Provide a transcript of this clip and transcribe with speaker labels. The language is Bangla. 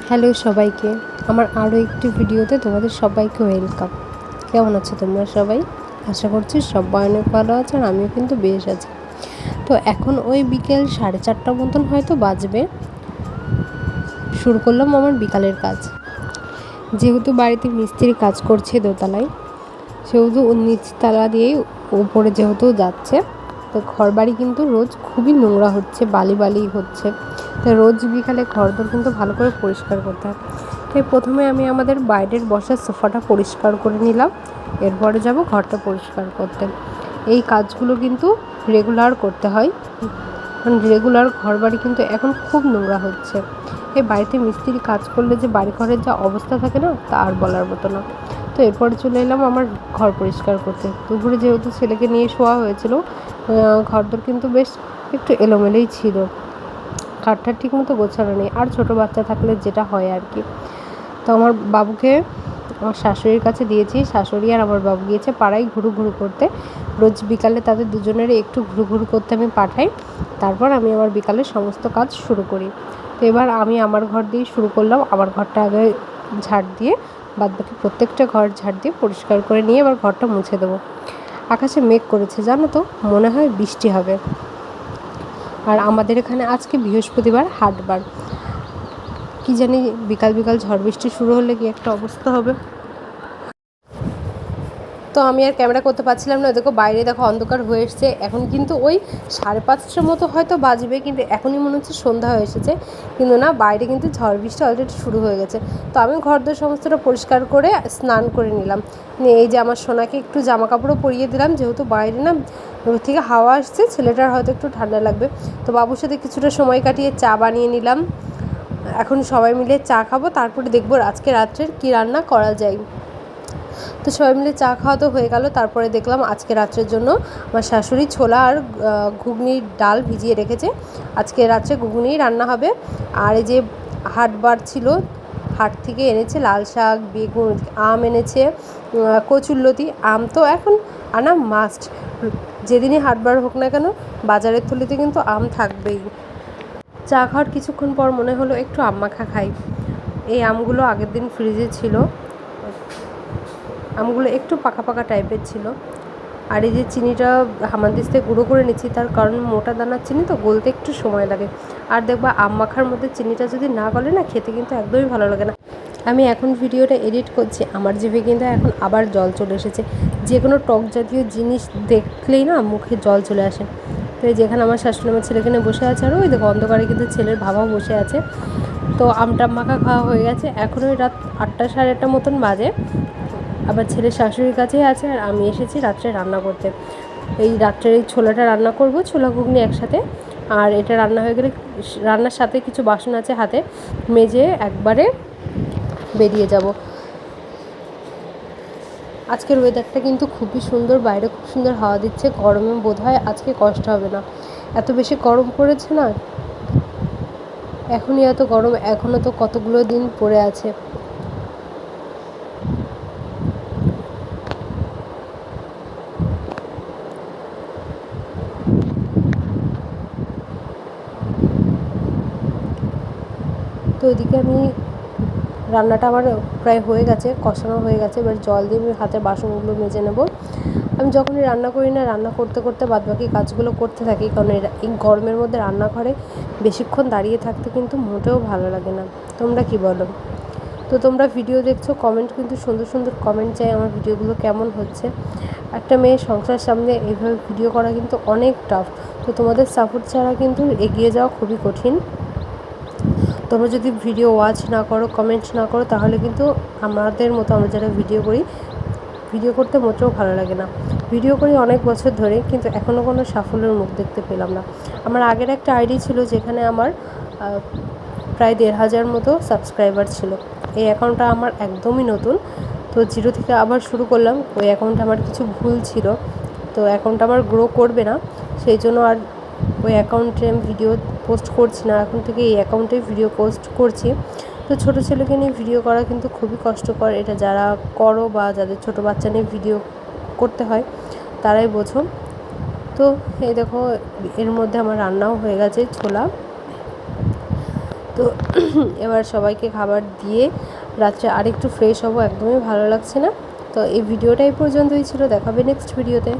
Speaker 1: হ্যালো সবাইকে, আমার আরও একটি ভিডিওতে তোমাদের সবাইকে ওয়েলকাম। কেমন আছো তোমরা সবাই? আশা করছি সবাই অনেক ভালো আছে, আর আমিও কিন্তু বেশ আছি। তো এখন ওই বিকেল 4:30 মতন হয়তো বাজবে। শুরু করলাম আমার বিকালের কাজ। যেহেতু বাড়িতে মিস্ত্রি কাজ করছে দোতলায়, সেহেতু নিচতলা দিয়েই উপরে যেহেতু যাচ্ছে, তো ঘর বাড়ি কিন্তু রোজ খুবই নোংরা হচ্ছে, বালি বালি হচ্ছে। তো রোজ বিকালে ঘরদোর কিন্তু ভালো করে পরিষ্কার করতে হয়। তাই প্রথমে আমি আমাদের বাইরের বসার সোফাটা পরিষ্কার করে নিলাম, এরপরে যাব ঘরটা পরিষ্কার করতে। এই কাজগুলো কিন্তু রেগুলার করতে হয়, কারণ রেগুলার ঘর বাড়ি কিন্তু এখন খুব নোংরা হচ্ছে। এই বাড়িতে মিস্ত্রি কাজ করলে যে বাড়ি ঘরের যা অবস্থা থাকে না, তা আর বলার মতো না। তো এরপরে চলে এলাম আমার ঘর পরিষ্কার করতে। দুপুরে যেহেতু ছেলেকে নিয়ে শোয়া হয়েছিল, ঘরদোর কিন্তু বেশ একটু এলোমেলোই ছিল, খাটটা ঠিক মতো গোছানো নেই, আর ছোটো বাচ্চা থাকলে যেটা হয় আর কি। তো আমার বাবুকে আমার শাশুড়ির কাছে দিয়েছি। শাশুড়ি আর আমার বাবু গিয়েছে পাড়ায় ঘুরু ঘুরু করতে। রোজ বিকালে তাদের দুজনেরই একটু ঘুরু ঘুরু করতে আমি পাঠাই, তারপর আমি আমার বিকালের সমস্ত কাজ শুরু করি। তো এবার আমি আমার ঘর দিয়ে শুরু করলাম। আমার ঘরটা আগে ঝাড় দিয়ে, বাদবাকি প্রত্যেকটা ঘর ঝাড় দিয়ে পরিষ্কার করে নিয়ে এবার ঘরটা মুছে দেবো। আকাশে মেঘ করেছে জানো তো, মনে হয় বৃষ্টি হবে। আর আমাদের এখানে আজকে বৃহস্পতিবার, হাটবার। কি জানি বিকাল বিকাল ঝড় বৃষ্টি শুরু হলে কি একটা অবস্থা হবে। তো আমি আর ক্যামেরা করতে পারছিলাম না। দেখো বাইরে, দেখো অন্ধকার হয়ে এসছে। এখন কিন্তু ওই 5:30টার মতো হয়তো বাজবে, কিন্তু এখনই মনে হচ্ছে সন্ধ্যা হয়ে এসেছে। কিন্তু না, বাইরে কিন্তু ঝড় বৃষ্টি অলরেডি শুরু হয়ে গেছে। তো আমি ঘরদোর সমস্তটা পরিষ্কার করে স্নান করে নিলাম। নিয়ে এই যে আমার সোনাকে একটু জামা কাপড়ও পরিয়ে দিলাম, যেহেতু বাইরে না থেকে হাওয়া আসছে, ছেলেটার হয়তো একটু ঠান্ডা লাগবে। তো বাবুর সাথে কিছুটা সময় কাটিয়ে চা বানিয়ে নিলাম। এখন সবাই মিলে চা খাবো, তারপরে দেখবো আজকে রাত্রের কী রান্না করা যায়। তো সবাই মিলে চা খাওয়া তো হয়ে গেল। তারপরে দেখলাম আজকে রাত্রের জন্য আমার শাশুড়ি ছোলা আর ঘুগনির ডাল ভিজিয়ে রেখেছে। আজকে রাত্রে ঘুগনিই রান্না হবে। আর এই যে হাটবার ছিল, হাট থেকে এনেছে লাল শাক, বেগুন, আম এনেছে, কচুরলতি। আম তো এখন আনা মাস্ট, যেদিনই হাটবার হোক না কেন বাজারের থলিতে কিন্তু আম থাকবেই। চা খাওয়ার কিছুক্ষণ পর মনে হলো একটু আম মাখা খাই। এই আমগুলো আগের দিন ফ্রিজে ছিল, আমগুলো একটু পাকা পাকা টাইপের ছিল। আর এই যে চিনিটা হামানদিস্তে গুঁড়ো করে নিচ্ছি, তার কারণ মোটা দানার চিনি তো, গলতে একটু সময় লাগে। আর দেখবা আম মাখার মধ্যে চিনিটা যদি না গলে না, খেতে কিন্তু একদমই ভালো লাগে না। আমি এখন ভিডিওটা এডিট করছি, আমার জিভে কিন্তু এখন আবার জল চলে এসেছে। যে কোনো টক জাতীয় জিনিস দেখলেই না মুখে জল চলে আসে। তো এই যেখানে আমার শাশুড়ি আমার ছেলেকে নিয়ে বসে আছে, আর ওই দেখো অন্ধকারে কিন্তু ছেলের বাবাও বসে আছে। তো আমটা মাখা খাওয়া হয়ে গেছে। এখন ওই রাত 8টা 8:30 মতন বাজে। আবার ছেলের শাশুড়ির কাছেই আছে, আর আমি এসেছি রাত্রে রান্না করতে। এই রাত্রের এই ছোলাটা রান্না করব, ছোলা ঘুগনি একসাথে। আর এটা রান্না হয়ে গেলে রান্নার সাথে কিছু বাসন আছে হাতে, মেজে একবারে বেরিয়ে যাব। আজকের ওয়েদারটা কিন্তু খুবই সুন্দর, বাইরে খুব সুন্দর হাওয়া দিচ্ছে। গরমে বোধহয় আজকে কষ্ট হবে না, এত বেশি গরম পড়েছে না। এখনই এত গরম, এখনও তো কতগুলো দিন পড়ে আছে। তো ওইদিকে আমি রান্নাটা আমার প্রায় হয়ে গেছে, কষানো হয়ে গেছে। এবার জল দিয়ে আমি হাতের বাসনগুলো মেজে নেব। আমি যখনই রান্না করি না, রান্না করতে করতে বাদবাকি কাজগুলো করতে থাকি, কারণ এই গরমের মধ্যে রান্নাঘরে বেশিক্ষণ দাঁড়িয়ে থাকতে কিন্তু মোটেও ভালো লাগে না। তোমরা কি বলো? তো তোমরা ভিডিও দেখছো, কমেন্ট কিন্তু সুন্দর সুন্দর কমেন্ট চাই আমার ভিডিওগুলো কেমন হচ্ছে। একটা মেয়ে সংসার সামনে এইভাবে ভিডিও করা কিন্তু অনেক টাফ। তো তোমাদের সাপোর্ট ছাড়া কিন্তু এগিয়ে যাওয়া খুবই কঠিন। তোমরা যদি ভিডিও ওয়াচ না করো, কমেন্ট না করো, তাহলে কিন্তু আমাদের মতো, আমরা যারা ভিডিও করি, ভিডিও করতে মোটেও ভালো লাগে না। ভিডিও করি অনেক বছর ধরে, কিন্তু এখনও কোনো সাফল্যের মুখ দেখতে পেলাম না। আমার আগের একটা আইডি ছিল, যেখানে আমার প্রায় 1,500 মতো সাবস্ক্রাইবার ছিল। এই অ্যাকাউন্টটা আমার একদমই নতুন, তো জিরো থেকে আবার শুরু করলাম। ওই অ্যাকাউন্টে আমার কিছু ভুল ছিল, তো অ্যাকাউন্টটা আমার গ্রো করবে না, সেই জন্য আর ওই অ্যাকাউন্টে আমি ভিডিও পোস্ট করছি না। এখন থেকে এই অ্যাকাউন্টে ভিডিও পোস্ট করছি। তো ছোটো ছেলেকে নিয়ে ভিডিও করা কিন্তু খুবই কষ্টকর। এটা যারা করো বা যাদের ছোটো বাচ্চা নিয়ে ভিডিও করতে হয়, তারাই বোঝো। তো এই দেখো, এর মধ্যে আমার রান্নাও হয়ে গেছে ছোলা। তো এবার সবাইকে খাবার দিয়ে রাত্রে আরেকটু ফ্রেশ হবো, একদমই ভালো লাগছে না। তো এই ভিডিওটা এই পর্যন্তই ছিল, দেখাবে নেক্সট ভিডিওতে।